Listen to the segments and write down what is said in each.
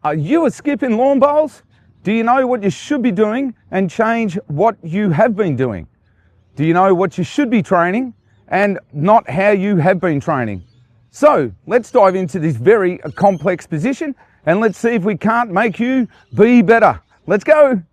Are you a skip in lawn bowls? Do you know what you should be doing and change what you have been doing? Do you know what you should be training and not how you have been training? So let's dive into this very complex position and let's see if we can't make you be better. Let's go.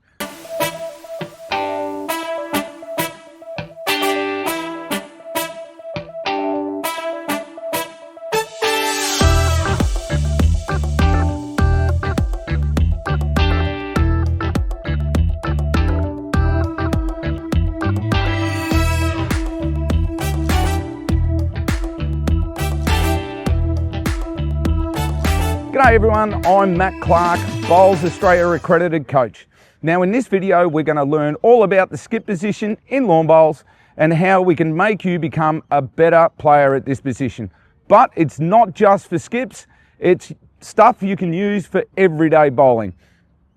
G'day everyone, I'm Matt Clark, Bowls Australia accredited coach. Now in this video we're going to learn all about the skip position in lawn bowls and how we can make you become a better player at this position. But it's not just for skips, it's stuff you can use for everyday bowling.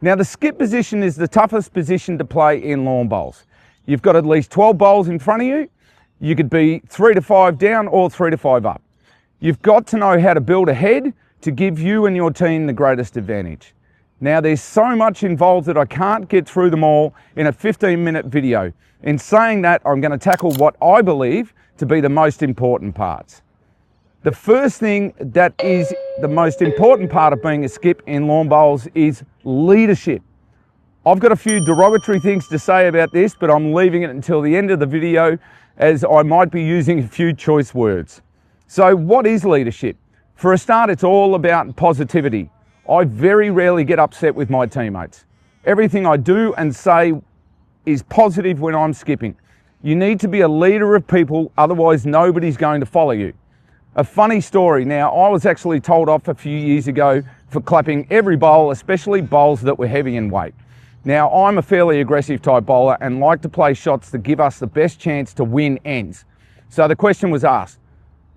Now the skip position is the toughest position to play in lawn bowls. You've got at least 12 bowls in front of you. You could be 3 to 5 down or 3 to 5 up. You've got to know how to build a head to give you and your team the greatest advantage. Now there's so much involved that I can't get through them all in a 15-minute video. In saying that, I'm going to tackle what I believe to be the most important parts. The first thing that is the most important part of being a skip in lawn bowls is leadership. I've got a few derogatory things to say about this, but I'm leaving it until the end of the video as I might be using a few choice words. So what is leadership? For a start, it's all about positivity. I very rarely get upset with my teammates. Everything I do and say is positive when I'm skipping. You need to be a leader of people, otherwise nobody's going to follow you. A funny story. Now, I was actually told off a few years ago for clapping every bowl, especially bowls that were heavy in weight. Now, I'm a fairly aggressive type bowler and like to play shots that give us the best chance to win ends. So the question was asked,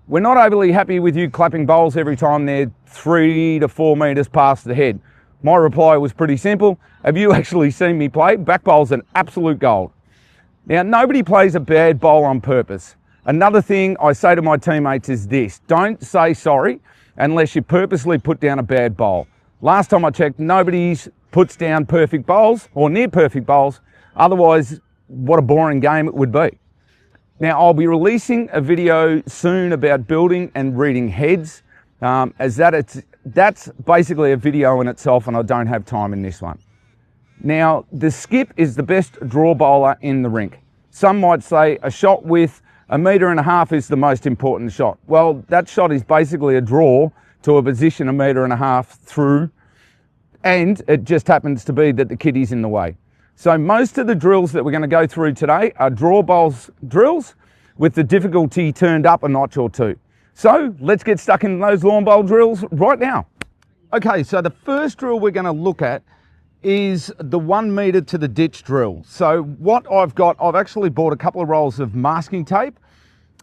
we're not overly happy with you clapping bowls every time they're 3 to 4 metres past the head. My reply was pretty simple. Have you actually seen me play? Back bowl's an absolute gold. Now, nobody plays a bad bowl on purpose. Another thing I say to my teammates is this: don't say sorry unless you purposely put down a bad bowl. Last time I checked, nobody puts down perfect bowls or near perfect bowls. Otherwise, what a boring game it would be. Now, I'll be releasing a video soon about building and reading heads, that's basically a video in itself and I don't have time in this one. Now, the skip is the best draw bowler in the rink. Some might say a shot with 1.5 meters is the most important shot. Well, that shot is basically a draw to a position 1.5 meters through, and it just happens to be that the kiddie's in the way. So most of the drills that we're going to go through today are draw bowls drills with the difficulty turned up a notch or two. So let's get stuck in those lawn bowl drills right now. Okay, so the first drill we're going to look at is the 1 metre to the ditch drill. So what I've actually bought a couple of rolls of masking tape.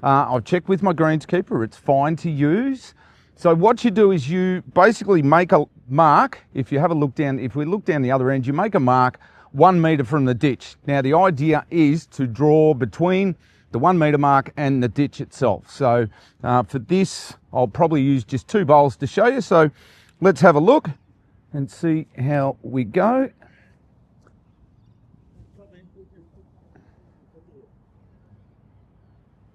I've checked with my greenskeeper, it's fine to use. So what you do is you basically make a mark. If we look down the other end, you make a mark 1 metre from the ditch. Now the idea is to draw between the 1 metre mark and the ditch itself. So for this, I'll probably use just 2 bowls to show you. So let's have a look and see how we go.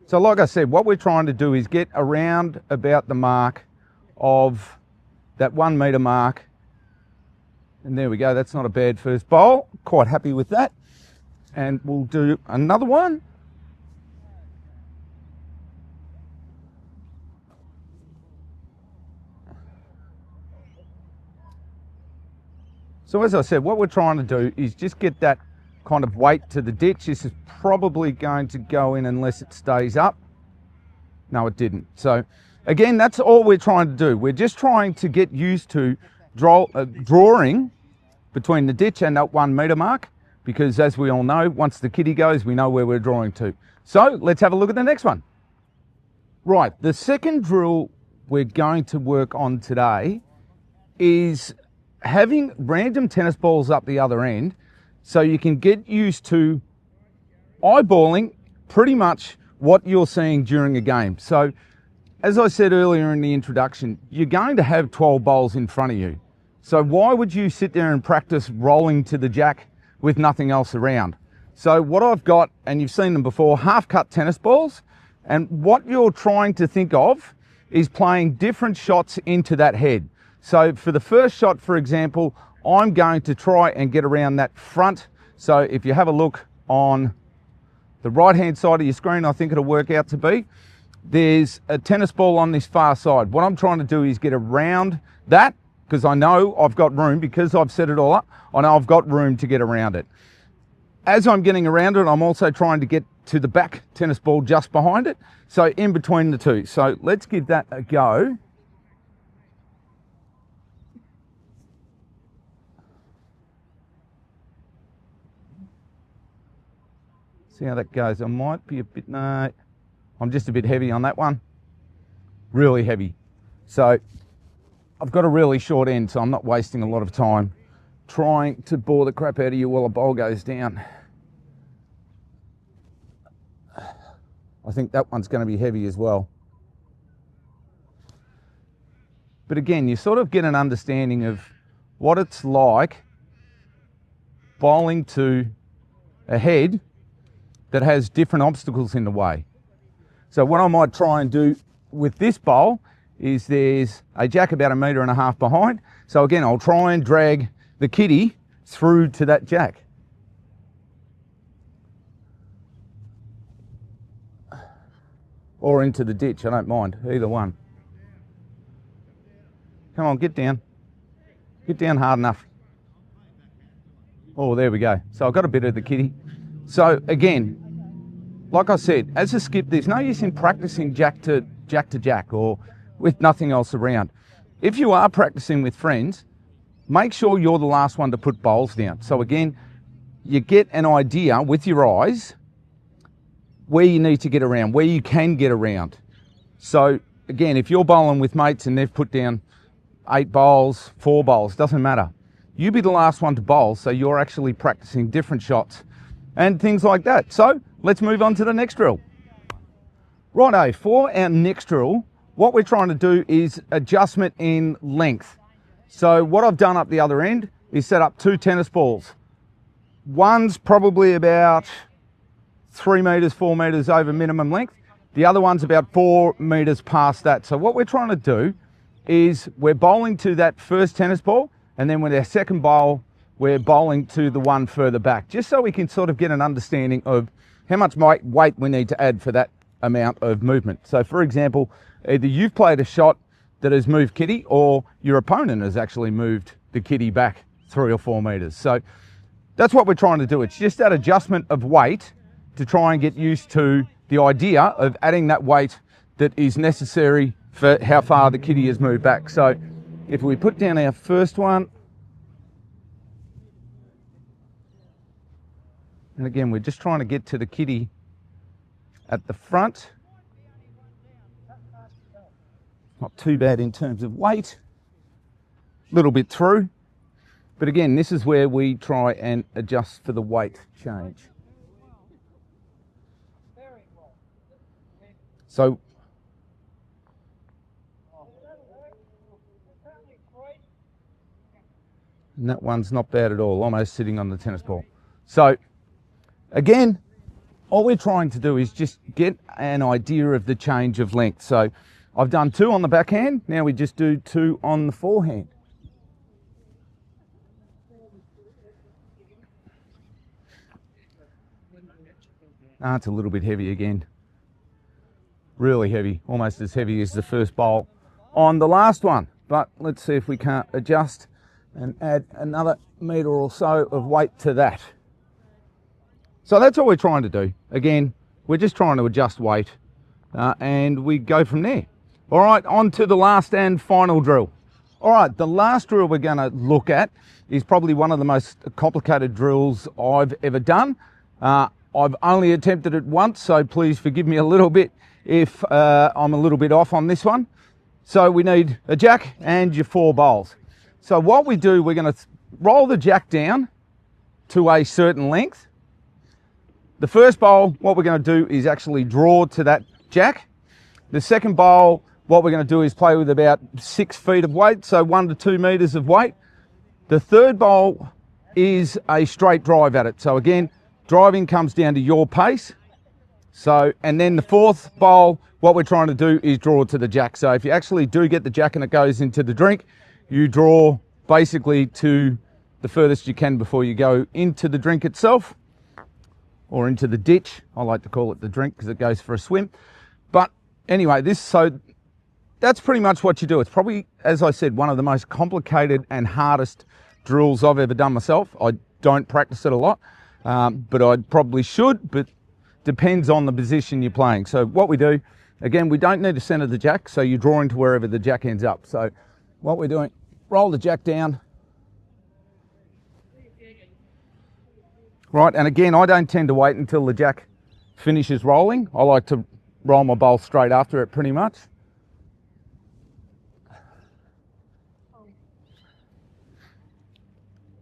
So like I said, what we're trying to do is get around about the mark of that 1 metre mark. And there we go, that's not a bad first bowl. Quite happy with that. And we'll do another one. So as I said, what we're trying to do is just get that kind of weight to the ditch. This is probably going to go in unless it stays up. No, it didn't. So again, that's all we're trying to do. We're just trying to get used to drawing between the ditch and that 1 metre mark, because as we all know, once the kiddie goes, we know where we're drawing to. So let's have a look at the next one. Right, the second drill we're going to work on today is having random tennis balls up the other end so you can get used to eyeballing pretty much what you're seeing during a game. So as I said earlier in the introduction, you're going to have 12 bowls in front of you. So why would you sit there and practice rolling to the jack with nothing else around? So what I've got, and you've seen them before, half-cut tennis balls, and what you're trying to think of is playing different shots into that head. So for the first shot, for example, I'm going to try and get around that front. So if you have a look on the right-hand side of your screen, I think it'll work out to be, there's a tennis ball on this far side. What I'm trying to do is get around that, because I know I've got room, because I've set it all up, I know I've got room to get around it. As I'm getting around it, I'm also trying to get to the back tennis ball just behind it, so in between the two. So let's give that a go. See how that goes. I might be a bit, no, I'm just a bit heavy on that one. Really heavy. So I've got a really short end, so I'm not wasting a lot of time trying to bore the crap out of you while the bowl goes down. I think that one's going to be heavy as well. But again, you sort of get an understanding of what it's like bowling to a head that has different obstacles in the way. So what I might try and do with this bowl is there's a jack about 1.5 meters behind. So again, I'll try and drag the kitty through to that jack. Or into the ditch, I don't mind, either one. Come on, get down. Get down hard enough. Oh, there we go. So I've got a bit of the kitty. So again, like I said, as a skip, there's no use in practicing jack to jack or with nothing else around. If you are practicing with friends, make sure you're the last one to put bowls down. So again, you get an idea with your eyes where you need to get around, where you can get around. So again, if you're bowling with mates and they've put down 8 bowls, 4 bowls, doesn't matter. You be the last one to bowl, so you're actually practicing different shots and things like that. So let's move on to the next drill. Righto, for our next drill, what we're trying to do is adjustment in length. So what I've done up the other end is set up 2 tennis balls. One's probably about 3 meters, 4 meters over minimum length. The other one's about 4 meters past that. So what we're trying to do is we're bowling to that first tennis ball, and then with our second bowl, we're bowling to the one further back, just so we can sort of get an understanding of how much weight we need to add for that amount of movement. So for example, either you've played a shot that has moved kitty, or your opponent has actually moved the kitty back 3 or 4 meters. So that's what we're trying to do. It's just that adjustment of weight to try and get used to the idea of adding that weight that is necessary for how far the kitty has moved back. So if we put down our first one, and again, we're just trying to get to the kitty at the front. Not too bad in terms of weight, a little bit through. But again, this is where we try and adjust for the weight change. So, and that one's not bad at all, almost sitting on the tennis ball. So, again, all we're trying to do is just get an idea of the change of length. So, I've done 2 on the backhand, now we just do 2 on the forehand. It's a little bit heavy again. Really heavy, almost as heavy as the first bowl on the last one. But let's see if we can't adjust and add another metre or so of weight to that. So that's all we're trying to do. Again, we're just trying to adjust weight and we go from there. All right, on to the last and final drill. All right, the last drill we're going to look at is probably one of the most complicated drills I've ever done. I've only attempted it once, so please forgive me a little bit if I'm a little bit off on this one. So we need a jack and your 4 bowls. So what we do, we're going to roll the jack down to a certain length. The first bowl, what we're going to do is actually draw to that jack. The second bowl, what we're going to do is play with about 6 feet of weight, so 1 to 2 meters of weight. The third bowl is a straight drive at it. So again, driving comes down to your pace. So, and then the fourth bowl, what we're trying to do is draw to the jack. So if you actually do get the jack and it goes into the drink, you draw basically to the furthest you can before you go into the drink itself, or into the ditch. I like to call it the drink because it goes for a swim. But anyway, so that's pretty much what you do. It's probably, as I said, one of the most complicated and hardest drills I've ever done myself. I don't practice it a lot, but I probably should, but depends on the position you're playing. So what we do, again, we don't need to center the jack, so you're drawing to wherever the jack ends up. So what we're doing, roll the jack down. Right, and again, I don't tend to wait until the jack finishes rolling. I like to roll my bowl straight after it pretty much.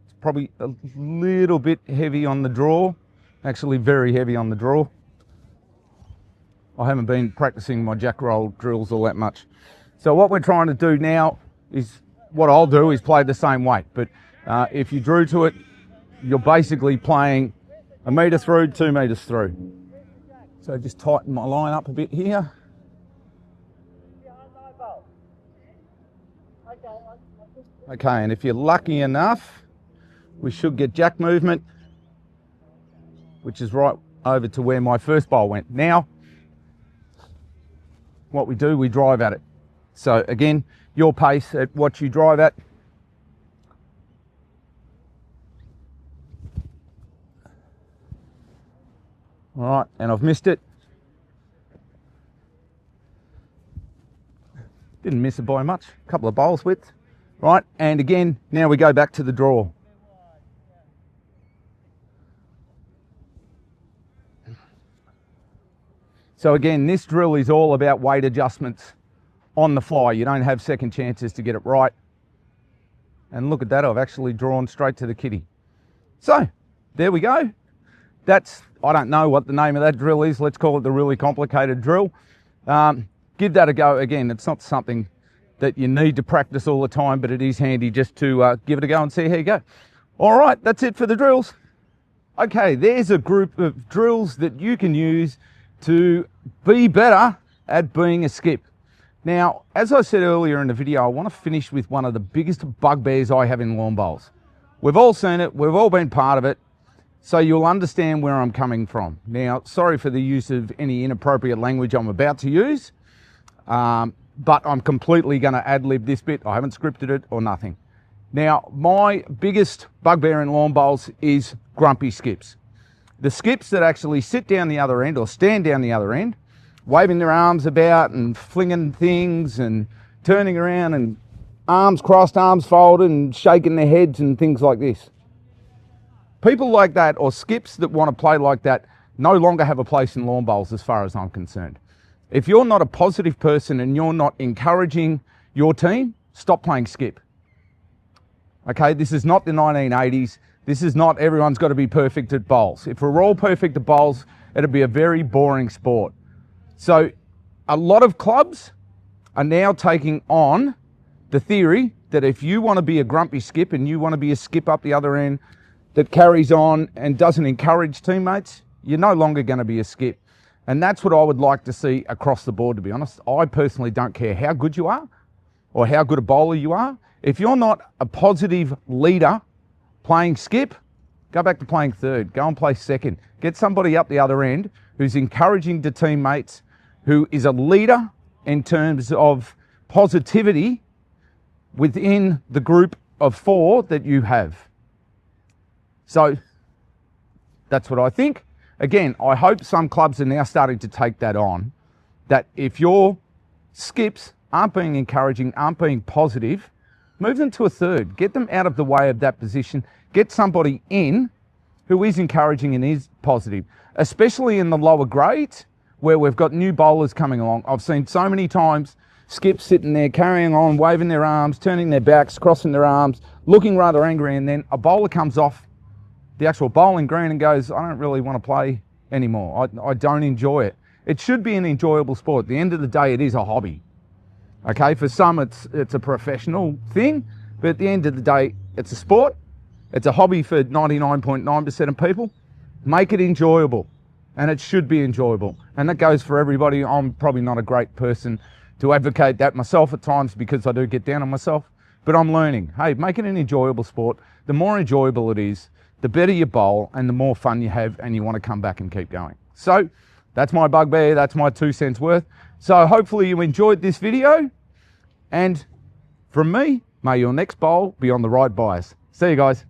It's probably a little bit heavy on the draw, actually very heavy on the draw. I haven't been practicing my jack roll drills all that much. So what we're trying to do now is, what I'll do is play the same weight, but if you drew to it, you're basically playing 1 metre through, 2 metres through. So just tighten my line up a bit here. Okay, and if you're lucky enough, we should get jack movement, which is right over to where my first bowl went. Now, what we do, we drive at it. So again, your pace at what you drive at. All right, and I've missed it. Didn't miss it by much, a couple of bowls width. Right, and again, now we go back to the draw. So again, this drill is all about weight adjustments on the fly. You don't have second chances to get it right. And look at that, I've actually drawn straight to the kitty. So, there we go. That's, I don't know what the name of that drill is. Let's call it the really complicated drill. Give that a go. Again, it's not something that you need to practice all the time, but it is handy just to give it a go and see how you go. All right, that's it for the drills. Okay, there's a group of drills that you can use to be better at being a skip. Now, as I said earlier in the video, I want to finish with one of the biggest bugbears I have in lawn bowls. We've all seen it, we've all been part of it, so you'll understand where I'm coming from. Now, sorry for the use of any inappropriate language I'm about to use, but I'm completely going to ad-lib this bit. I haven't scripted it or nothing. Now, my biggest bugbear in lawn bowls is grumpy skips. The skips that actually sit down the other end or stand down the other end, waving their arms about and flinging things and turning around and arms crossed, arms folded and shaking their heads and things like this. People like that, or skips that want to play like that, no longer have a place in lawn bowls as far as I'm concerned. If you're not a positive person and you're not encouraging your team, stop playing skip. Okay, this is not the 1980s. This is not everyone's got to be perfect at bowls. If we're all perfect at bowls, it'd be a very boring sport. So a lot of clubs are now taking on the theory that if you want to be a grumpy skip and you want to be a skip up the other end that carries on and doesn't encourage teammates, you're no longer going to be a skip. And that's what I would like to see across the board, to be honest. I personally don't care how good you are or how good a bowler you are. If you're not a positive leader playing skip, go back to playing third. Go and play second. Get somebody up the other end who's encouraging the teammates, who is a leader in terms of positivity within the group of 4 that you have. So that's what I think. Again, I hope some clubs are now starting to take that on, that if your skips aren't being encouraging, aren't being positive, move them to a third. Get them out of the way of that position. Get somebody in who is encouraging and is positive, especially in the lower grades where we've got new bowlers coming along. I've seen so many times skips sitting there, carrying on, waving their arms, turning their backs, crossing their arms, looking rather angry, and then a bowler comes off the actual bowling green and goes, I don't really want to play anymore. I don't enjoy it. It should be an enjoyable sport. At the end of the day, it is a hobby. Okay, for some it's a professional thing, but at the end of the day, It's a sport. It's a hobby for 99.9% of people. Make it enjoyable, and it should be enjoyable. And that goes for everybody. I'm probably not a great person to advocate that myself at times because I do get down on myself, but I'm learning. Hey, make it an enjoyable sport. The more enjoyable it is, the better you bowl and the more fun you have, and you want to come back and keep going. So that's my bugbear. That's my 2 cents worth. So hopefully you enjoyed this video, and from me, may your next bowl be on the right bias. See you guys.